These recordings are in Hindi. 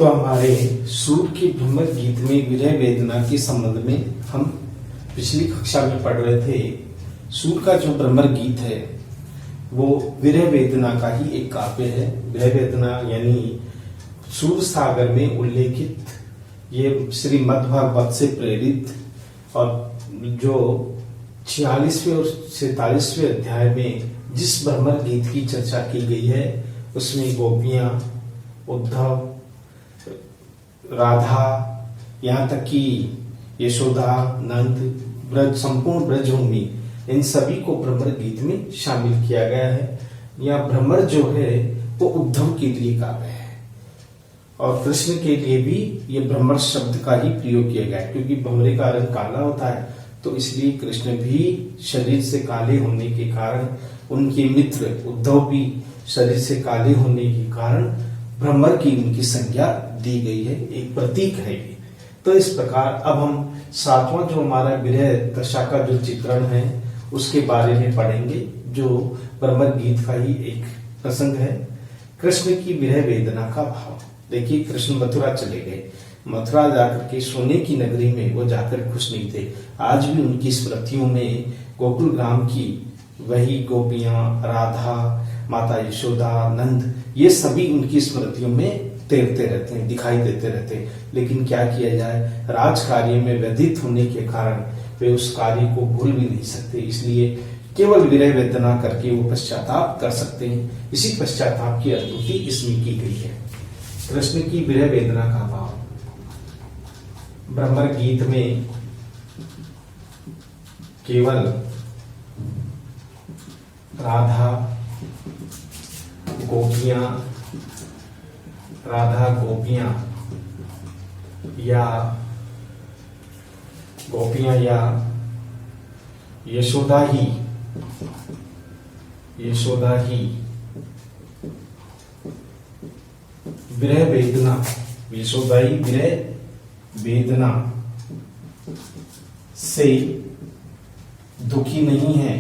तो हमारे सूर के भ्रमर गीत में विरह वेदना के संबंध में हम पिछली कक्षा में पढ़ रहे थे। सूर का जो भ्रमर गीत है वो विरह वेदना का ही एक काव्य है। विरह वेदना यानी सूर सागर में उल्लेखित ये श्रीमद्भागवत से प्रेरित और जो 46वें और 47वें अध्याय में जिस भ्रमर गीत की चर्चा की गई है उसमें गोपियां, उद्धव, राधा, यहाँ तक कि यशोदा, नंद, ब्रज, संपूर्ण ब्रजभूमि, इन सभी को भ्रमर गीत में शामिल किया गया है। यह भ्रमर जो है वो उद्धव के लिए काव्य है और कृष्ण के लिए भी ये भ्रमर शब्द का ही प्रयोग किया गया है, क्योंकि भंवरे का रंग काला होता है तो इसलिए कृष्ण भी शरीर से काले होने के कारण, उनके मित्र उद्धव भी शरीर से काले होने के कारण भ्रमर की उनकी संज्ञा दी गई है, एक प्रतीक है ये। तो इस प्रकार अब हम सातवां जो हमारा विरह दशा का जो चित्रण है उसके बारे में पढ़ेंगे, जो भ्रमर गीत का ही एक प्रसंग है। कृष्ण की विरह वेदना का भाव। देखिए, कृष्ण मथुरा चले गए, मथुरा जाकर के सोने की नगरी में वो जाकर खुश नहीं थे। आज भी उनकी स्मृतियों में गोकुल ग्राम की वही गोपियां, राधा, माता यशोदा, नंद, ये सभी उनकी स्मृतियों में तैरते रहते हैं, दिखाई देते रहते हैं। लेकिन क्या किया जाए, राज कार्य में व्यतीत होने के कारण वे उस कार्य को भूल भी नहीं सकते, इसलिए केवल विरह वेदना करके वो पश्चाताप कर सकते हैं। इसी पश्चाताप की अनुभूति इसमें की गई है। कृष्ण की विरह वेदना का भाव भ्रमर गीत में केवल राधा गोपियां या यशोदा ही विरह वेदना, यशोदाई विरह वेदना से दुखी नहीं है,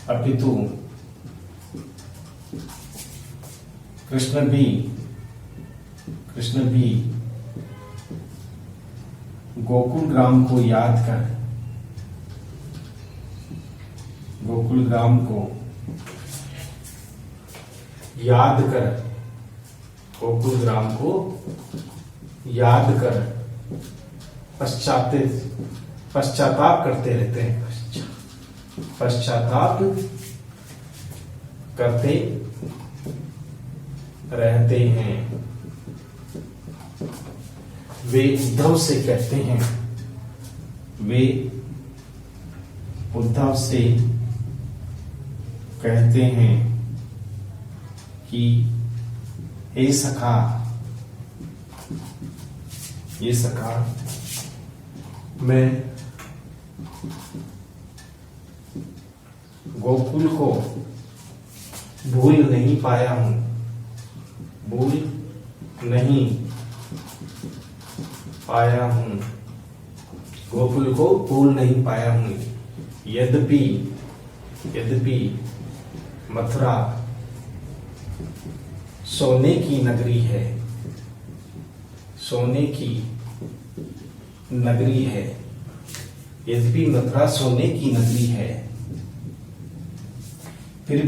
अपितु कृष्ण भी गोकुल ग्राम को याद कर, गोकुल ग्राम को याद कर पश्चाताप करते रहते हैं, पश्चाताप करते रहते हैं। वे उद्धव से कहते हैं, कि हे सखा, मैं गोकुल को भूल नहीं पाया हूं, गोकुल को भूल नहीं पाया हूं। यद्यपि मथुरा सोने की नगरी है, यद्यपि मथुरा सोने की नगरी है, फिर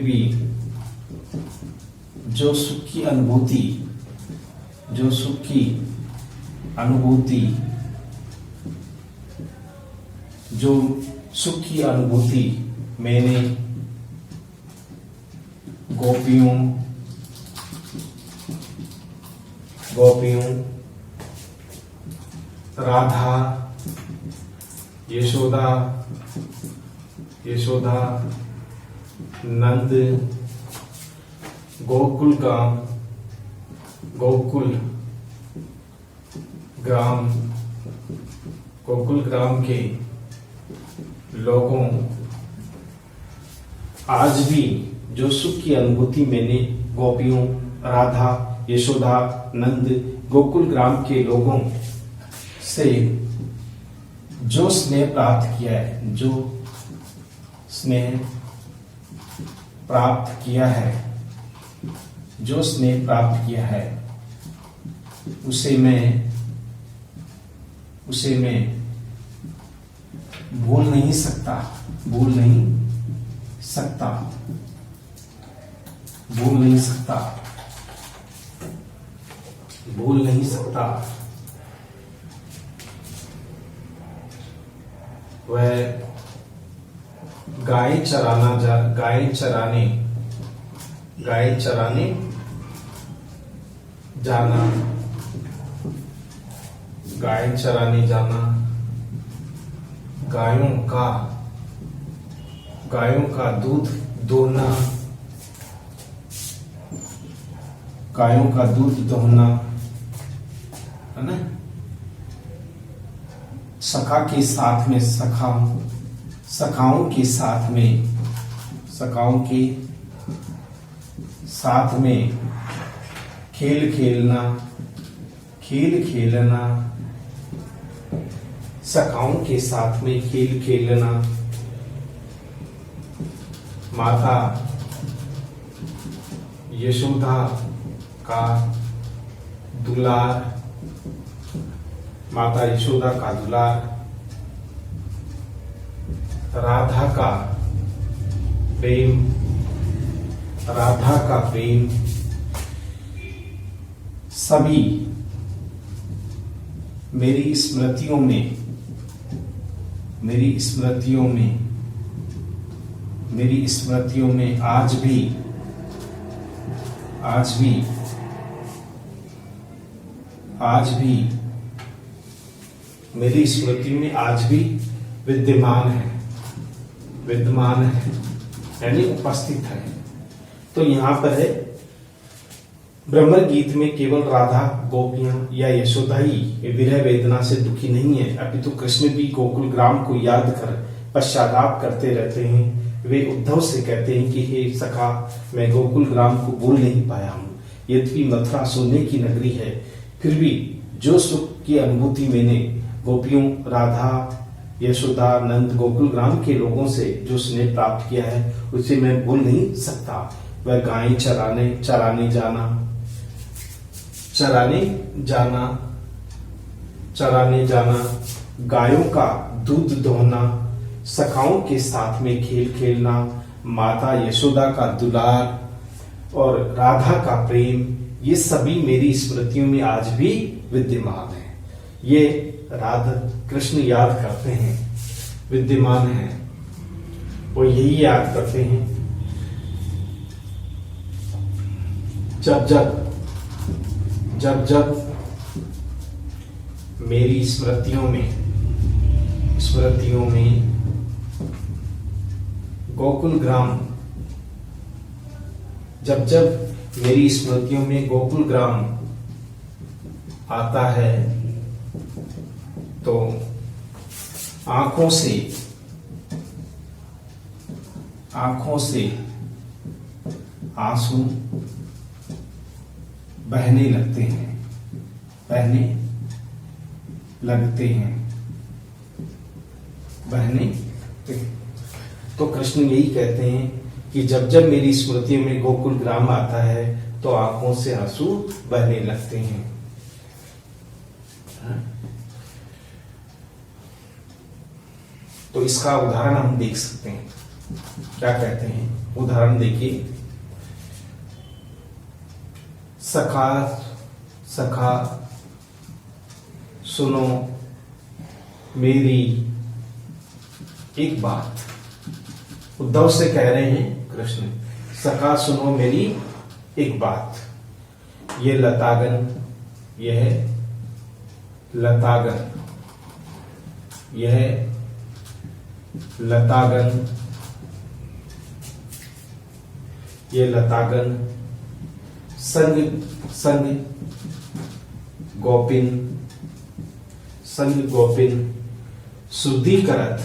भी जो सुख की अनुभूति मैंने गोपियों, राधा, यशोदा, नंद, गोकुल ग्राम के लोगों, आज भी जो सुख की अनुभूति मैंने गोपियों, राधा, यशोदा, नंद, गोकुल ग्राम के लोगों से जो स्नेह प्राप्त किया है, जो स्नेह प्राप्त किया है, जो स्नेह प्राप्त किया है उसे मैं भूल नहीं सकता, भूल नहीं सकता, भूल नहीं सकता, भूल नहीं सकता। वह गाय चराने जाना, गाय चराने जाना, गायों का दूध दोहना, गायों का दूध दोहना, है ना। सखा के साथ में सखाओं के साथ में खेल खेलना, सखाओं के साथ में खेल खेलना। माता यशोदा का दुलार, माता यशोदा का दुलार, राधा का प्रेम सभी मेरी स्मृतियों में आज भी मेरी स्मृति में आज भी विद्यमान है, यानी उपस्थित है। तो यहां पर है भ्रमर गीत में केवल राधा, गोपियां या यशोदा ही विरह वेदना से दुखी नहीं है, अपितु कृष्ण भी गोकुल ग्राम को याद कर पश्चाताप करते रहते हैं। वे उद्धव से कहते हैं कि हे सखा, मैं गोकुल ग्राम को भूल नहीं पाया हूँ। यद्यपि मथुरा सोने की नगरी है, फिर भी जो सुख की अनुभूति मैंने गोपियों, राधा, यशोदा, नंद, गोकुल ग्राम के लोगों से जो स्नेह प्राप्त किया है उसे मैं भूल नहीं सकता। वह गायें चराने जाना, गायों का दूध दोहना, सखाओं के साथ में खेल खेलना, माता यशोदा का दुलार और राधा का प्रेम, ये सभी मेरी स्मृतियों में आज भी विद्यमान है। ये राधा कृष्ण याद करते हैं, विद्यमान है, वो यही याद करते हैं। जब जब मेरी स्मृतियों में गोकुल ग्राम, जब मेरी स्मृतियों में गोकुल ग्राम आता है तो आंखों से आंसू बहने लगते हैं। तो कृष्ण यही कहते हैं कि जब मेरी स्मृतियों में गोकुल ग्राम आता है तो आंखों से आंसू बहने लगते हैं। तो इसका उदाहरण हम देख सकते हैं। क्या कहते हैं? उदाहरण देखिए, सखा सुनो मेरी एक बात। उद्धव से कह रहे हैं कृष्ण, सखा सुनो मेरी एक बात। यह लतागन संग गोपिन शुद्धिकरत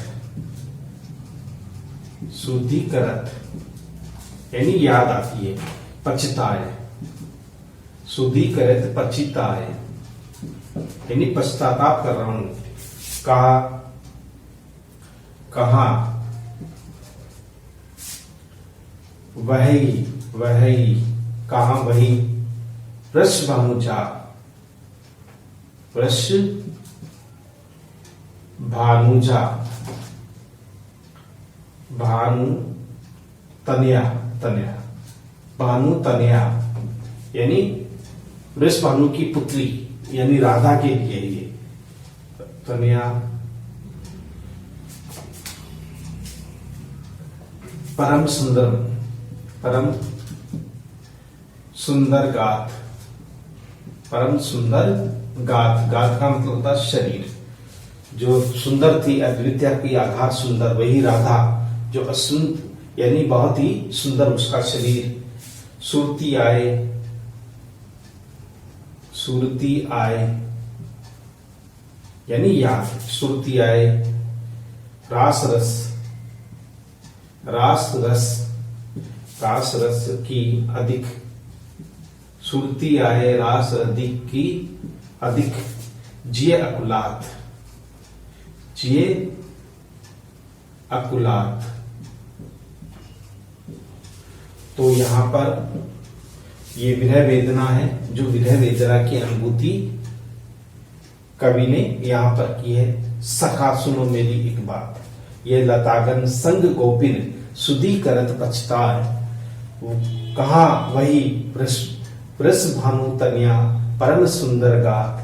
यानी याद आती है, पछताए, शुद्धिकरत पछताए यानी पश्चाताप कर रहा हूं। वही वही कहा वही वृष भानुजा, वृष भानुजा, भानु तनया, तनया भानु तनया यानी वृष भानु की पुत्री यानी राधा के लिए ये तनया। परम सुंदर, परम सुंदर गाथ, परम सुंदर गाथ, गाथ का मतलब होता शरीर। जो सुंदर थी अद्वितीय की आधार सुंदर, वही राधा जो असुंद यानी बहुत ही सुंदर उसका शरीर। सुरती आए, सुरती आए यानी याद, सुरती आए। रास रस, रास रस, रास रस की अधिक, सुरती आए रास अधिक की अधिक। जिये अकुलात, जिये अकुलात। तो यहां पर ये विरह वेदना है, जो विरह वेदना की अनुभूति कवि ने यहां पर की है। सखा सुनो मेरी एक बात, ये लतागन संग गोपिन सुधी करत पछताए। कहा वही वृष भानु तनया परम सुंदर गात।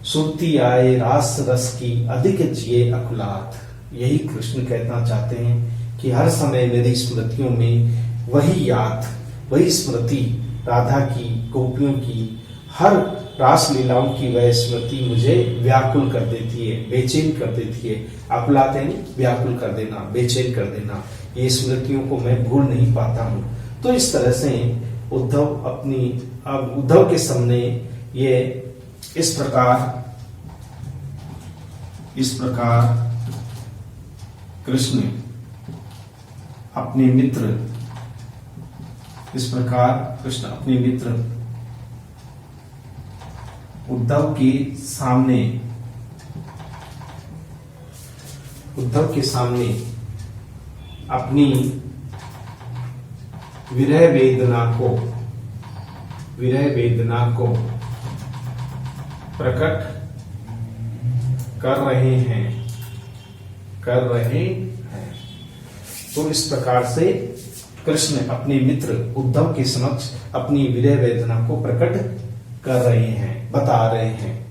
सुरती आए रास रस की अधिक जिए अकुलात। यही कृष्ण कहना चाहते हैं कि हर समय मेरी स्मृतियों में वही याद, वही स्मृति राधा की, गोपियों की, हर रास लीलाओं की वह स्मृति मुझे व्याकुल कर देती है, बेचैन कर देती है। अकुलात यानी व्याकुल कर देना, बेचैन कर देना। ये स्मृतियों को मैं भूल नहीं पाता हूं। तो इस तरह से उद्धव अपनी, अब उद्धव के सामने ये इस प्रकार कृष्ण अपने मित्र, इस प्रकार कृष्ण अपने मित्र उद्धव के सामने, उद्धव के सामने अपनी विरह वेदना को प्रकट कर रहे हैं। तो इस प्रकार से कृष्ण अपने मित्र उद्धव के समक्ष अपनी विरह वेदना को प्रकट कर रहे हैं, बता रहे हैं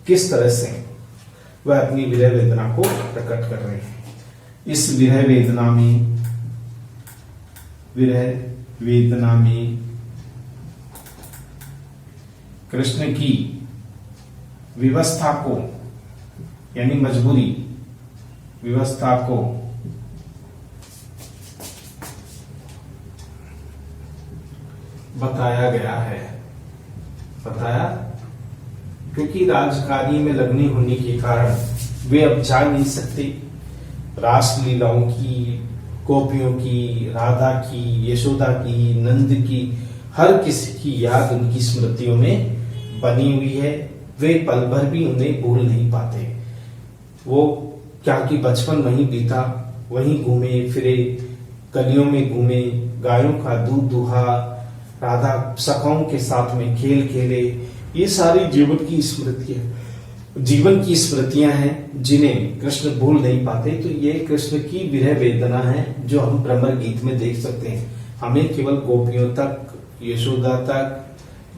किस तरह से वह अपनी विरह वेदना को प्रकट कर रहे हैं। इस विरह वेदना में कृष्ण की व्यवस्था को यानी मजबूरी, व्यवस्था को बताया गया है। बताया क्योंकि राजकार्य में लगने होने के कारण वे अब जा नहीं सकते। रास लीलाओं की, गोपियों की, राधा की, यशोदा की, नंद की, हर किसी की याद उनकी स्मृतियों में बनी हुई है। वे पल भर भी उन्हें भूल नहीं पाते। वो क्या कि बचपन वहीं बीता, वहीं घूमे फिरे, गलियों में घूमे, गायों का दूध दुहा, राधा सखाओं के साथ में खेल खेले। ये सारी जीवन की स्मृतियां हैं जिन्हें कृष्ण भूल नहीं पाते। तो ये कृष्ण की विरह वेदना है जो हम भ्रमर गीत में देख सकते हैं। हमें केवल गोपियों तक, यशोदा तक,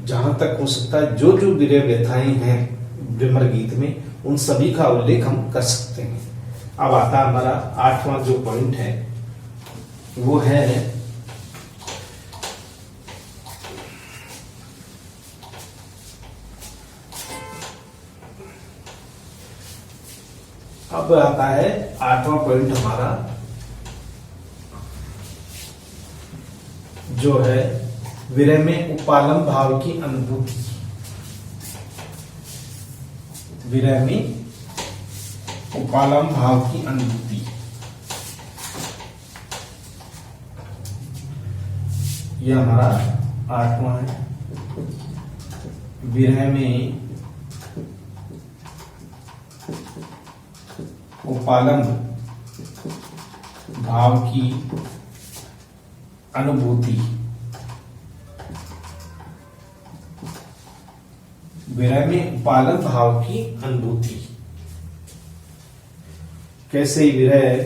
जहां तक हो सकता है जो जो विरह व्यथाएं हैं भ्रमर गीत में, उन सभी का उल्लेख हम कर सकते हैं। अब आता हमारा 8वां जो पॉइंट है वो है अब आता है 8वां पॉइंट हमारा जो है विरह में उपालम भाव की अनुभूति। विरह में उपालम भाव की अनुभूति, यह हमारा 8वां है। विरह में उपालम भाव की अनुभूति, विरह में उपालंब भाव की अनुभूति। कैसे विरह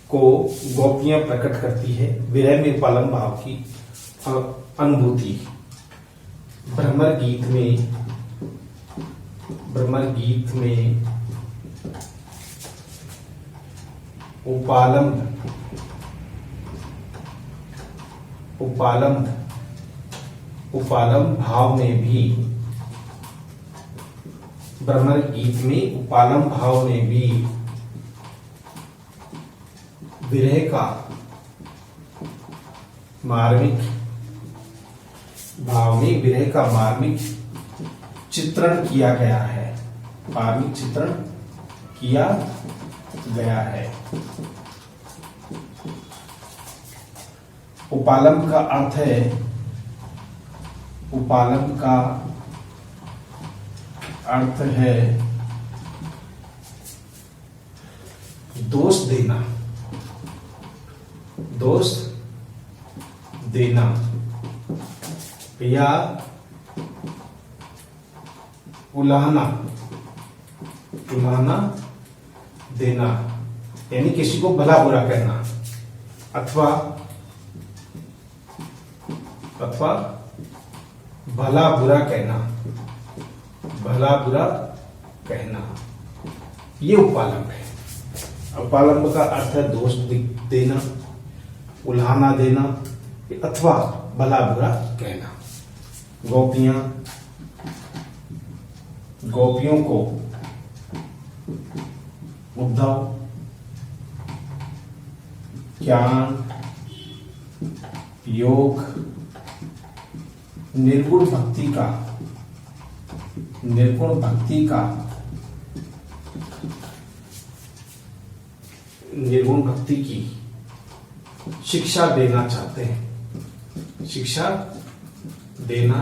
को गोपियां प्रकट करती है, विरह में उपालंब भाव की अनुभूति। भ्रमर गीत में उपालंब भाव में भी, भ्रमर गीत में उपालंब भाव में भी विरह का मार्मिक भाव में विरह का मार्मिक चित्रण किया गया है, मार्मिक चित्रण किया गया है। उपालंब का अर्थ है, उपालंब का अर्थ है दोष देना, दोष देना या उलाहना देना, यानी किसी को भला बुरा कहना, अथवा भला बुरा कहना, ये उपालंब है। उपालंब का अर्थ है दोष देना, उल्हाना देना अथवा भला बुरा कहना। गोपियों को उद्धव ज्ञान योग निर्गुण भक्ति की शिक्षा देना चाहते हैं, शिक्षा देना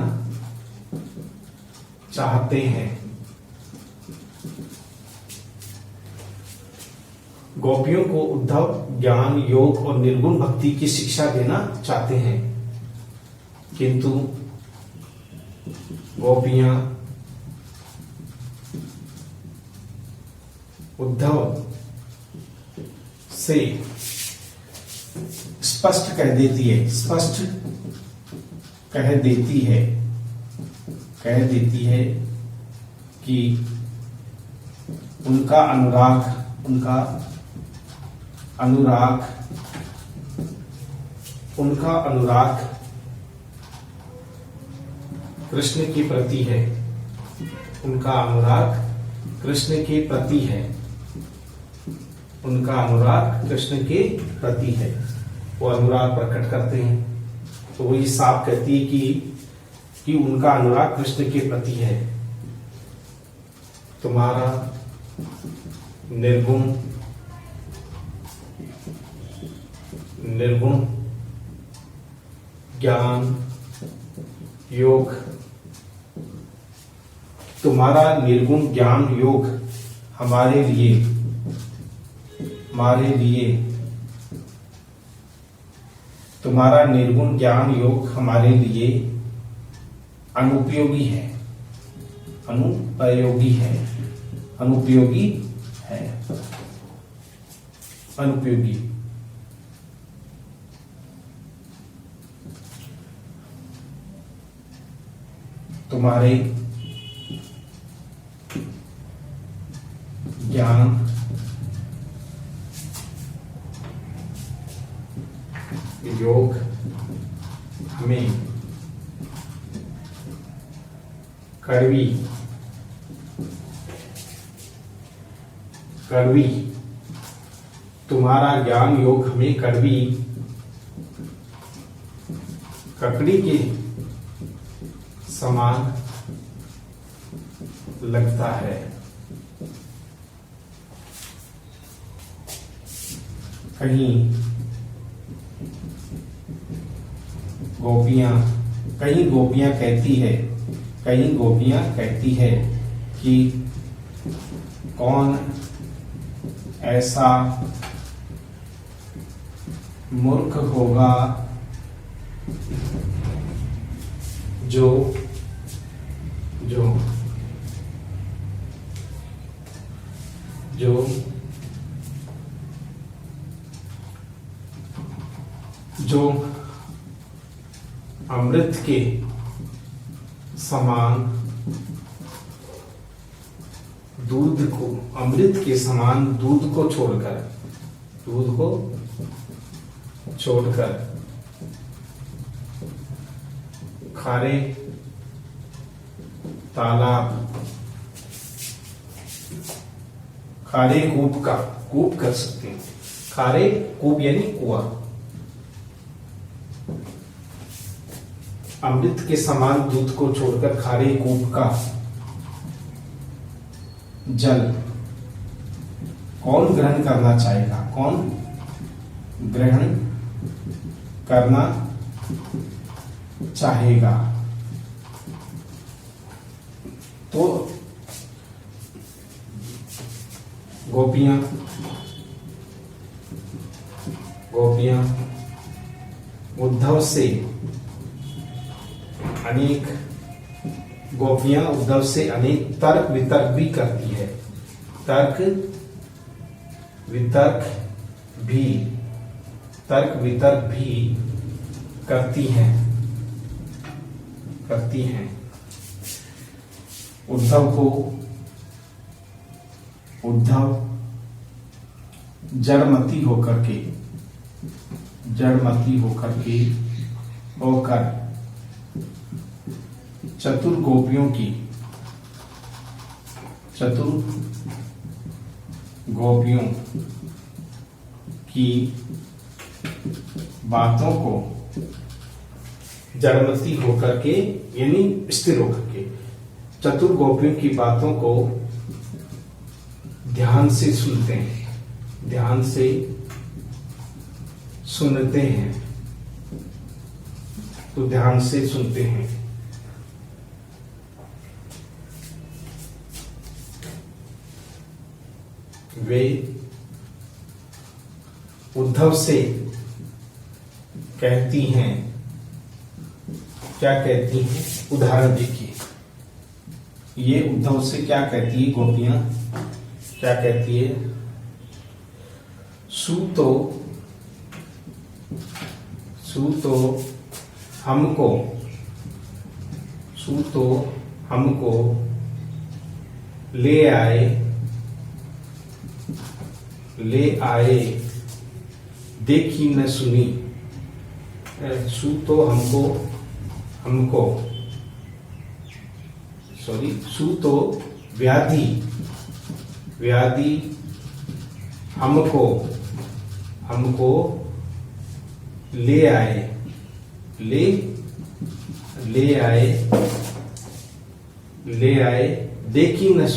चाहते हैं। गोपियों को उद्धव ज्ञान योग और निर्गुण भक्ति की शिक्षा देना चाहते हैं, किंतु गोपियां उद्धव से स्पष्ट कह देती है कि उनका अनुराग कृष्ण के प्रति है, उनका अनुराग कृष्ण के प्रति है, उनका अनुराग कृष्ण के प्रति है। वो अनुराग प्रकट करते हैं, तो वो ये साफ कहती है कि उनका अनुराग कृष्ण के प्रति है। तुम्हारा निर्गुण ज्ञान योग, तुम्हारा निर्गुण ज्ञान योग हमारे लिए तुम्हारा निर्गुण ज्ञान योग हमारे लिए अनुपयोगी है, अनुपयोगी है। तुम्हारे ज्ञान योग में कड़वी तुम्हारा ज्ञान योग हमें ककड़ी के समान लगता है। कहीं गोपियां कहती है कि कौन ऐसा मूर्ख होगा जो जो जो जो अमृत के समान दूध को छोड़कर खारे कूप कर सकते हैं। खारे कूप यानी कुआं। अमृत के समान दूध को छोड़कर खारे कूप का जल कौन ग्रहण करना चाहेगा? कौन ग्रहण करना चाहेगा? तो गोपियां उद्धव से अनेक तर्क वितर्क भी करती है। तर्क वितर्क भी करती हैं। उद्धव जड़मती होकर चतुर गोपियों की बातों को जड़मती होकर के यानी स्थिर होकर के चतुर गोपियों की बातों को ध्यान से सुनते हैं। वे उद्धव से कहती हैं, क्या कहती हैं? उदाहरण देखिए। ये उद्धव से क्या कहती है? गोपियां क्या कहती है? सू तो हमको ले आए देखी न सुनी। सू तो व्याधि हमको ले आए देखी न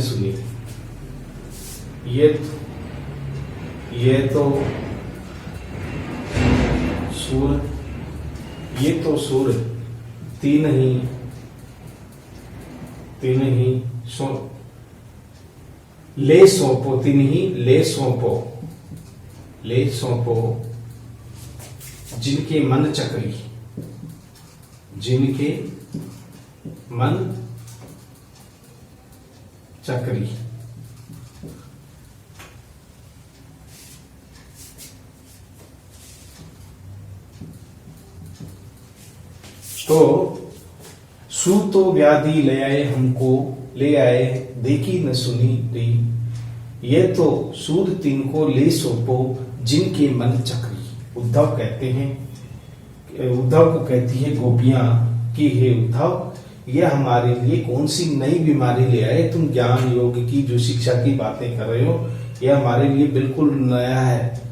सुनी। ये तो सुर तीन ही ले सौंपो जिनके मन चक्री। तो सू तो व्याधि ले आए देखी न सुनी रही। ये तो सूद तीन को ले सौंपो जिनके मन चक्री। उद्धव को कहती है गोपियां कि हे उद्धव, ये हमारे लिए कौन सी नई बीमारी ले आए? तुम ज्ञान योग की जो शिक्षा की बातें कर रहे हो, ये हमारे लिए बिल्कुल नया है।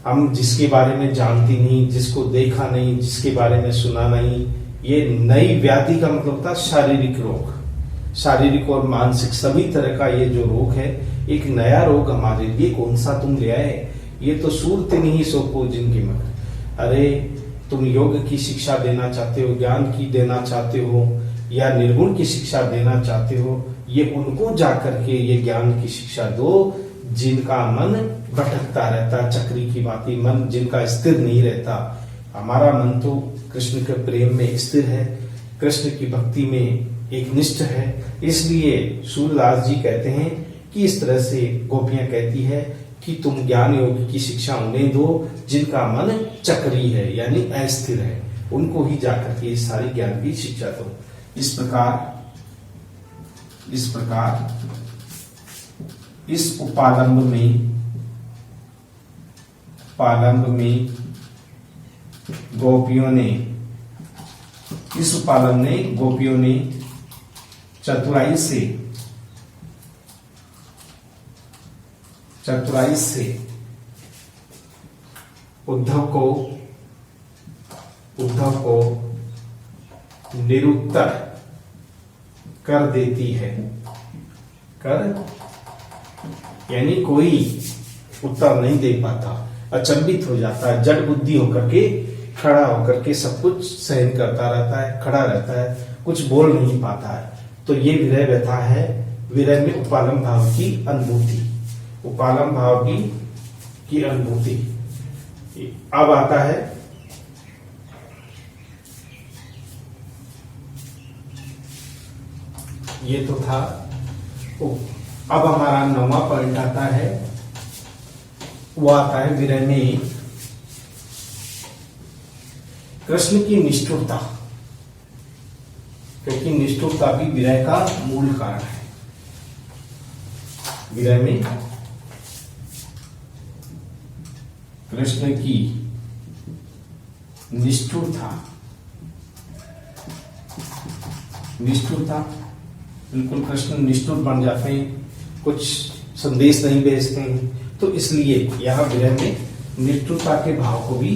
हम जिसके बारे में जानती नहीं, जिसको देखा नहीं, जिसके बारे में सुना नहीं। ये नई व्याधि का मतलब था शारीरिक रोग, शारीरिक और मानसिक सभी तरह का ये जो रोग है, एक नया रोग हमारे लिए कौन सा तुम ले आए? ये तो सूरत नहीं सौंपो जिनकी मगर। अरे तुम योग की शिक्षा देना चाहते हो, ज्ञान की देना चाहते हो, या निर्गुण की शिक्षा देना चाहते हो, ये उनको जाकर के ये ज्ञान की शिक्षा दो जिनका मन भटकता रहता, चक्री की भांति मन जिनका स्थिर नहीं रहता। हमारा मन तो कृष्ण के प्रेम में स्थिर है, कृष्ण की भक्ति में एक निष्ठ है। इसलिए सूरदास जी कहते हैं कि इस तरह से गोपियां कहती है कि तुम ज्ञान योग की शिक्षा उन्हें दो जिनका मन चक्री है यानी अस्थिर है, उनको ही जाकर के सारी ज्ञान की शिक्षा दो। इस प्रकार इस उपालंब में गोपियों ने चतुराई से उद्धव को निरुत्तर कर देती है। यानी कोई उत्तर नहीं दे पाता, अचंभित हो जाता है, जड़ बुद्धि होकर के खड़ा होकर के सब कुछ सहन करता रहता है, खड़ा रहता है, कुछ बोल नहीं पाता है। तो ये विरह व्यथा है। विरह में उपालम भाव की अनुभूति, उपालम भाव की अनुभूति। अब आता है ये तो था। अब हमारा 9वां पॉइंट आता है, वो आता है विरह में कृष्ण की निष्ठुरता, क्योंकि निष्ठुरता भी विरह का मूल कारण है। विरह में कृष्ण की निष्ठुरता बिल्कुल कृष्ण निष्ठुर बन जाते हैं, कुछ संदेश नहीं भेजते हैं, तो इसलिए यह विरह में निष्ठुरता के भाव को भी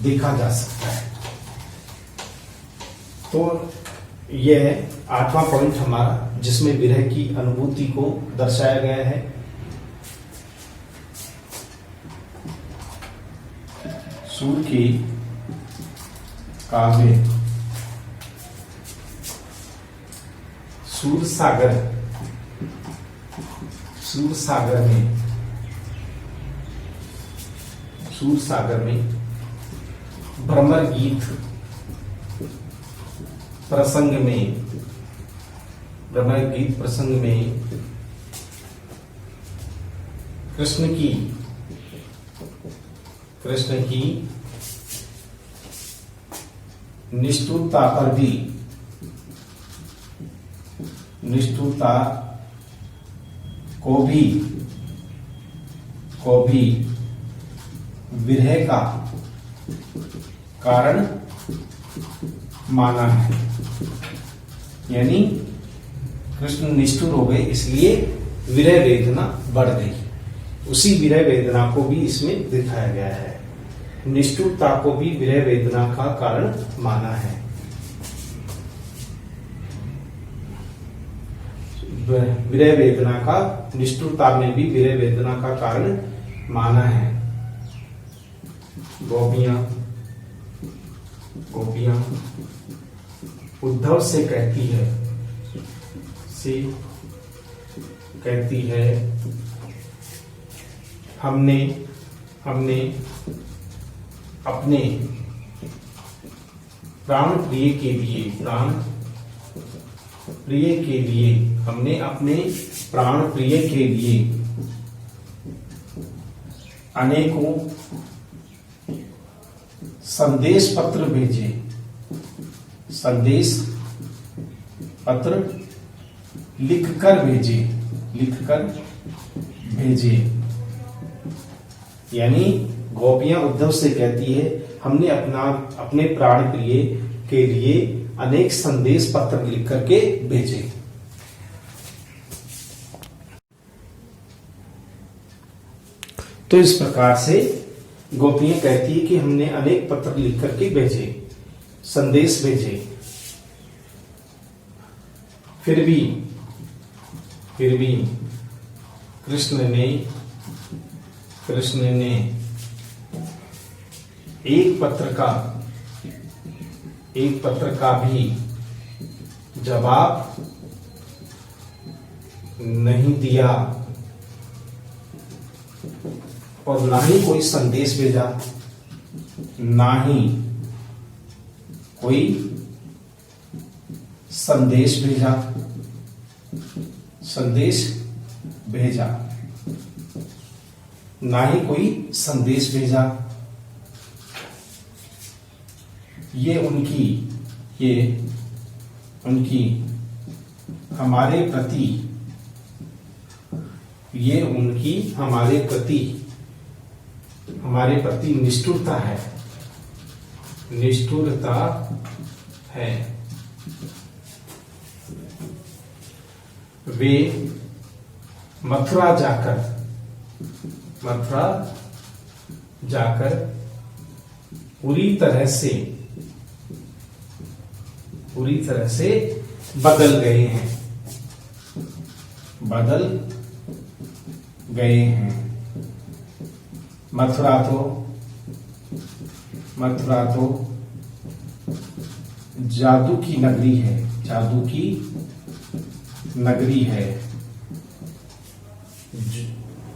देखा जा सकता है। तो यह 8वां पॉइंट हमारा, जिसमें विरह की अनुभूति को दर्शाया गया है। सूर के काव्य सूर सागर में भ्रमर गीत प्रसंग में कृष्ण की निष्ठुरता को भी विरह का कारण माना है। यानी कृष्ण निष्ठुर हो गए, इसलिए विरह वेदना बढ़ गई। उसी विरह वेदना को भी इसमें दिखाया गया है। निष्ठुरता को भी विरह वेदना का कारण माना है। विरह वेदना का, निष्ठुरता में भी विरह वेदना का कारण माना है। गोपियां उद्धव से कहती है हमने अपने प्राण प्रिय के लिए हमने अपने प्राण प्रिय के लिए अनेकों संदेश पत्र लिखकर भेजे। यानी गोपियां उद्धव से कहती है हमने अपने प्राण प्रिय के लिए अनेक संदेश पत्र लिख करके भेजे। तो इस प्रकार से गोपियां कहती है कि हमने अनेक पत्र लिख करके भेजे, संदेश भेजे, फिर भी कृष्ण ने एक पत्र का भी जवाब नहीं दिया और ना ही कोई संदेश भेजा, ना ही कोई संदेश भेजा, संदेश भेजा, ना ही कोई संदेश भेजा। ये उनकी हमारे प्रति, ये उनकी हमारे प्रति निष्ठुरता है, निष्ठुरता है। वे मथुरा जाकर पूरी तरह से बदल गए हैं, बदल गए हैं। मथुरा तो जादू की नगरी है, जादू की नगरी है।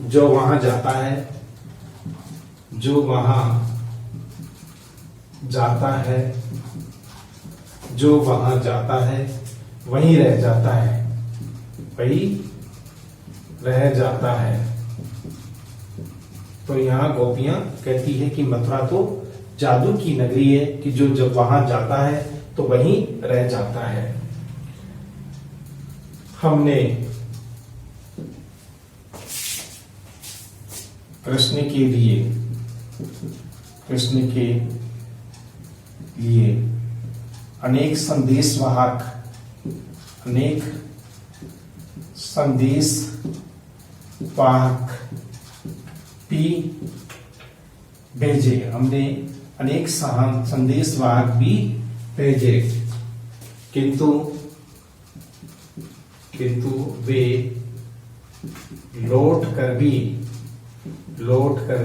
जो वहां जाता है, जो वहां जाता है, जो वहां जाता है वहीं रह जाता है, वहीं रह जाता है। तो यहां गोपियां कहती है कि मथुरा तो जादू की नगरी है कि जो जब वहां जाता है तो वहीं रह जाता है। हमने कृष्ण के लिए अनेक संदेशवाहक भी भेजे, हमने अनेक संदेशवाहक भी भेजे, किंतु वे लौट कर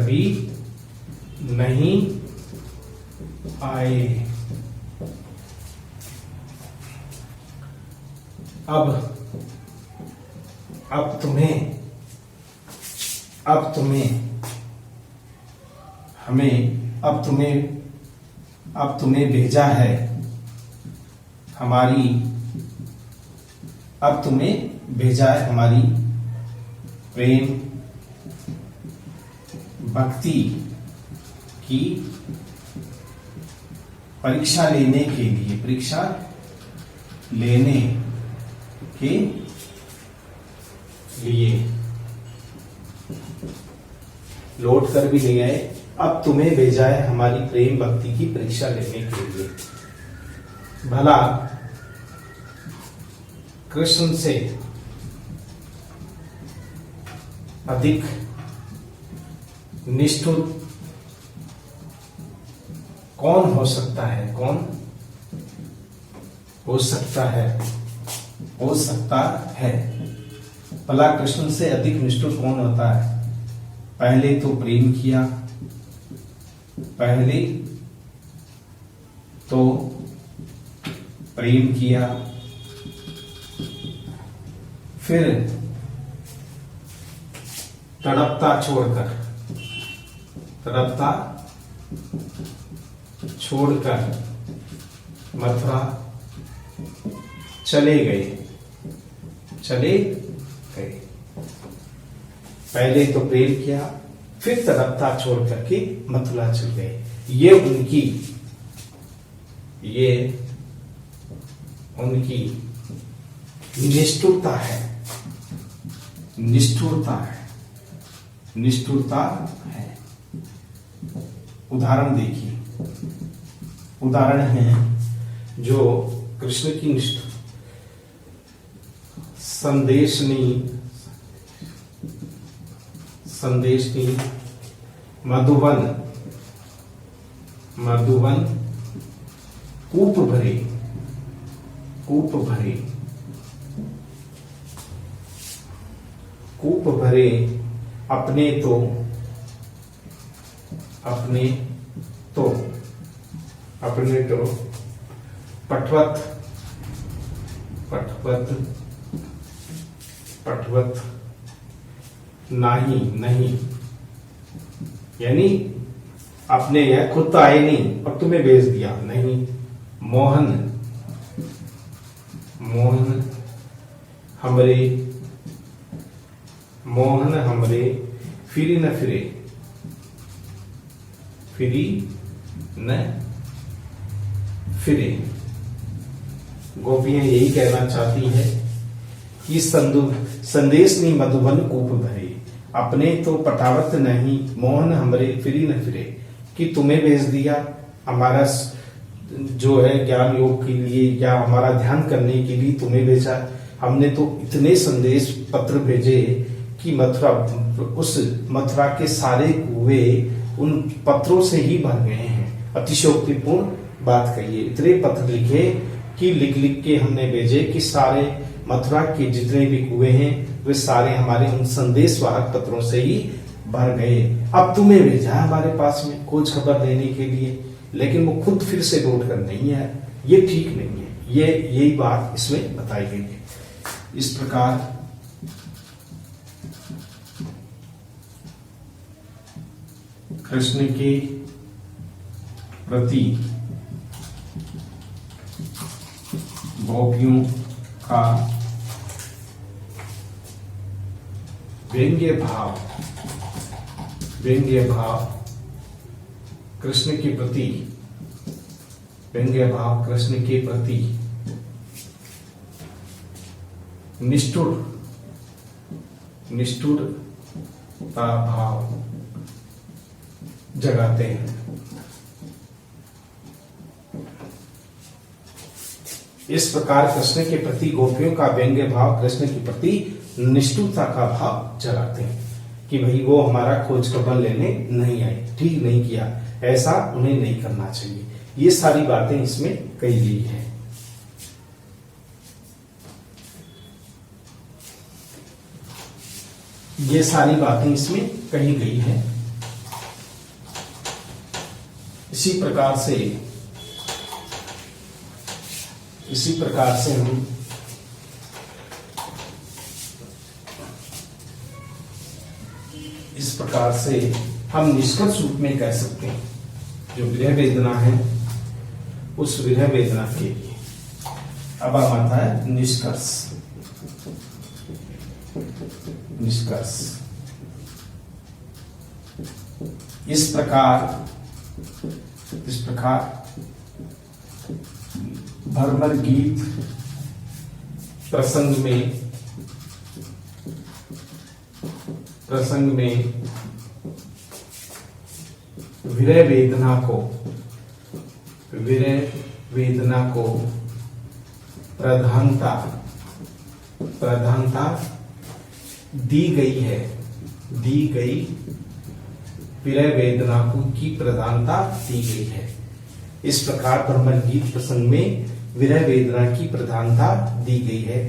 भी नहीं आए। अब तुम्हें भेजा है हमारी प्रेम भक्ति की परीक्षा लेने के लिए लौट कर भी नहीं आए। अब तुम्हें भेजा है हमारी प्रेम भक्ति की परीक्षा लेने के लिए। भला कृष्ण से अधिक निष्ठुर कौन हो सकता है? भला कृष्ण से अधिक निष्ठुर कौन होता है? पहले तो प्रेम किया, फिर तड़पता छोड़कर मथुरा चले गए। पहले तो प्रेम किया, फिर तड़पता छोड़ करके मथुरा चल गए। ये उनकी निष्ठुरता है। उदाहरण देखिए, उदाहरण है जो कृष्ण की संदेशनी मधुबन कूप भरे अपने पटवत पठवत पठवत नाही नहीं, यानी अपने यह खुद तो आए नहीं और तुम्हें भेज दिया नहीं। मोहन मोहन हमरे मोहन हमरे फिरी न फिरे फिरी न फिरे। गोपियां यही कहना चाहती है कि संदेश नहीं मधुबन कूप भरे, अपने तो पटावत नहीं मोहन हमरे फिरी न फिरे, कि तुम्हें भेज दिया हमारा जो है ज्ञान योग के लिए या हमारा ध्यान करने के लिए तुम्हें भेजा। हमने तो इतने संदेश पत्र भेजे कि मथुरा के सारे कुएं उन पत्रों से ही भर गए हैं। अतिशयोक्तिपूर्ण बात कहिए, इतने पत्र लिखे कि लिख लिख के हमने भेजे कि सारे मथुरा के जितने भी कुएं हैं वे सारे हमारे उन संदेशवाहक पत्रों से ही भर गए। अब तुम्हें भेजा हमारे पास में खोज खबर देने के लिए, लेकिन वो खुद फिर से लौट कर नहीं है, ये ठीक नहीं है। ये यही बात इसमें बताई गई है। इस प्रकार कृष्ण के प्रति गोपियों का व्यंग्य भाव कृष्ण के प्रति व्यंग्य भाव कृष्ण के प्रति निष्ठुरता भाव जगाते हैं। इस प्रकार कृष्ण के प्रति गोपियों का व्यंग्य भाव कृष्ण के प्रति निष्ठुरता का भाव जगाते हैं कि भाई वो हमारा खोज खबर लेने नहीं आए, ठीक नहीं किया, ऐसा उन्हें नहीं करना चाहिए। ये सारी बातें इसमें कही गई है। ये सारी बातें इसमें कही गई है। इसी प्रकार से हम निष्कर्ष रूप में कह सकते हैं जो विरह वेदना है उस विरह वेदना के लिए। अब आता है निष्कर्ष। इस प्रकार भ्रमर गीत प्रसंग में विरह वेदना को प्रधानता दी गई विरह वेदना की प्रधानता दी गई है। इस प्रकार भ्रमर गीत प्रसंग में विरह वेदना की प्रधानता दी गई है।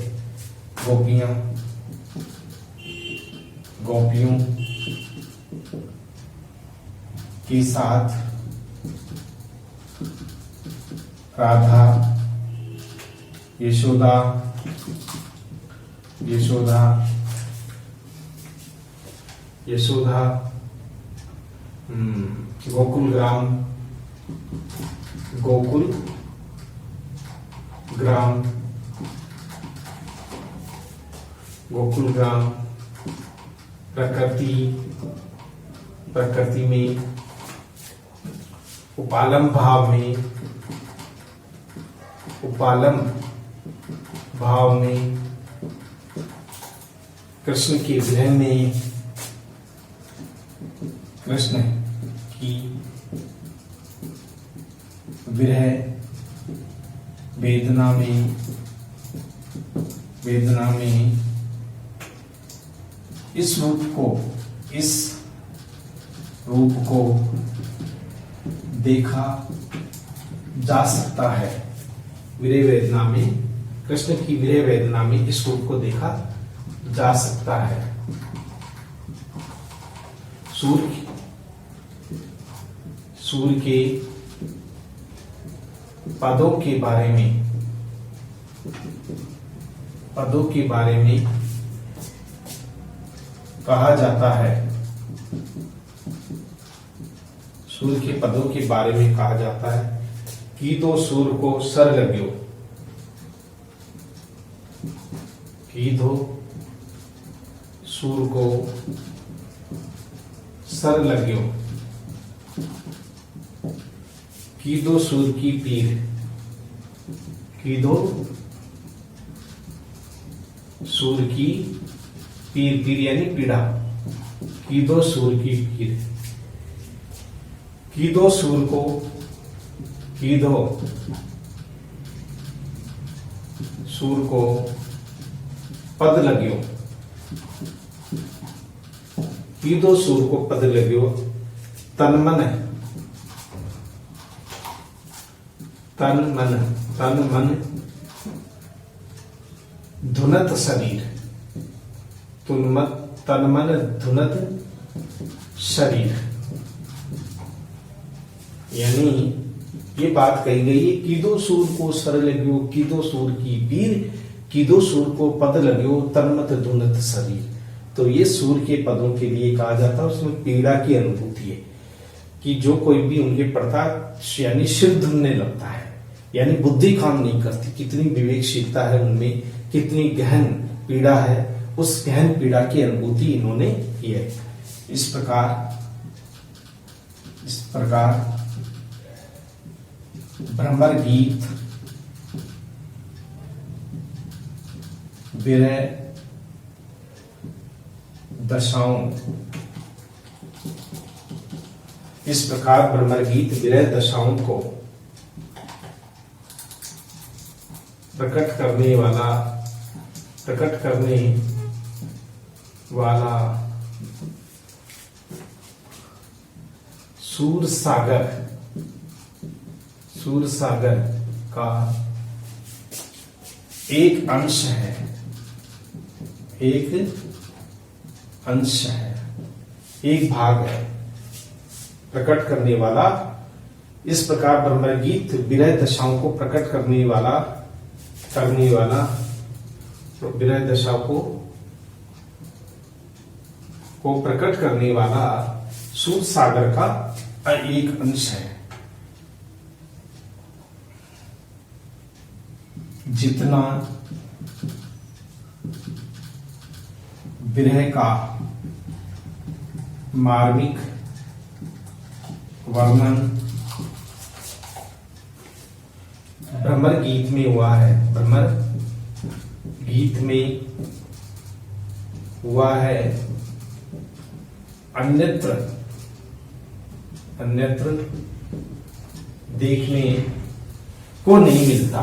गोपियों के साथ राधा यशोदा गोकुल ग्राम प्रकृति में उपालम भाव में कृष्ण के विरह में कृष्ण की विरह वेदना में इस रूप को देखा जा सकता है। विरह वेदना में कृष्ण की विरह वेदना में इस रूप को देखा जा सकता है। सूर्य के पदों के बारे में पदों के बारे में कहा जाता है, सुर के पदों के बारे में कहा जाता है कि दो सुर को सर लग्यो, कि दो सुर को सर लग्यो, की दो सुर की पीर, की दो सुर की पीर, पीर यानी पीड़ा, की दो सुर की पीर, की दो सुर को, की दो सुर को पद लग्यो, की दो सुर को पद लग्यो, तन मन, तन मन, तन मन धुनत शरीर, तन मन धुनत शरीर। यानी ये बात कही गई है कि दो सूर को सर लग्यो, कि दो सूर की पीर, कि दो सूर को पद लग्यो, तन्मत धुनत शरीर। तो ये सूर के पदों के लिए कहा जाता है, उसमें पीड़ा की अनुभूति है कि जो कोई भी उनके प्रथा यानी सिर धुनने लगता है, यानी बुद्धि काम नहीं करती, कितनी विवेकशीलता है उनमें, कितनी गहन पीड़ा है, उस गहन पीड़ा की अनुभूति इन्होंने की है। इस प्रकार भ्रमर गीत विरह दशाओं, इस प्रकार भ्रमर गीत विरह दशाओं को प्रकट करने वाला सूर सागर का एक अंश है, एक भाग है, प्रकट करने वाला। इस प्रकार भ्रमर गीत विरह दशाओं को प्रकट करने वाला विरह दशा को प्रकट करने वाला सूर सागर का एक अंश है। जितना विरह का मार्मिक वर्णन भ्रमर गीत में हुआ है, भ्रमर गीत में हुआ है, अन्यत्र देखने को नहीं मिलता,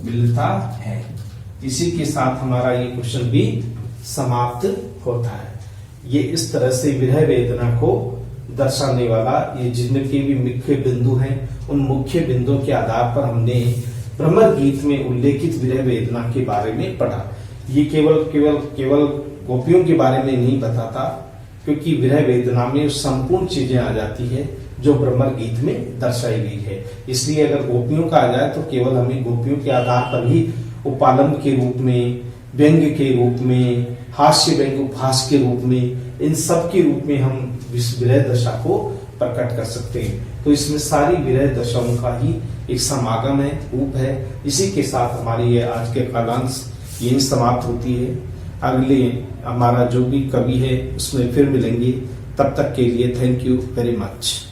मिलता है। इसी के साथ हमारा ये क्वेश्चन भी समाप्त होता है। ये इस तरह से विरह वेदना को दर्शाने वाला ये जितने के भी मुख्य बिंदु हैं, उन मुख्य बिंदुओं के आधार पर हमने भ्रमर गीत में उल्लेखित विरह वेदना के बारे में पढ़ा। ये केवल गोपियों के बारे में नहीं बताता, क्योंकि विरह वेदना में संपूर्ण चीजें आ जाती है जो भ्रमर गीत में दर्शाई गई है। इसलिए अगर गोपियों का आ जाए तो केवल हमें गोपियों के आधार पर ही उपालंब के रूप में, व्यंग्य के रूप में, हास्य व्यंग्य उपहास के रूप में, इन सब के रूप में हम विरह दशा को प्रकट कर सकते हैं। तो इसमें सारी विरह दशाओं का ही एक समागम है, रूप है। इसी के साथ हमारी ये आज के कालांश यही समाप्त होती है। अगले हमारा जो भी कवि है उसमें फिर मिलेंगे। तब तक के लिए थैंक यू वेरी मच।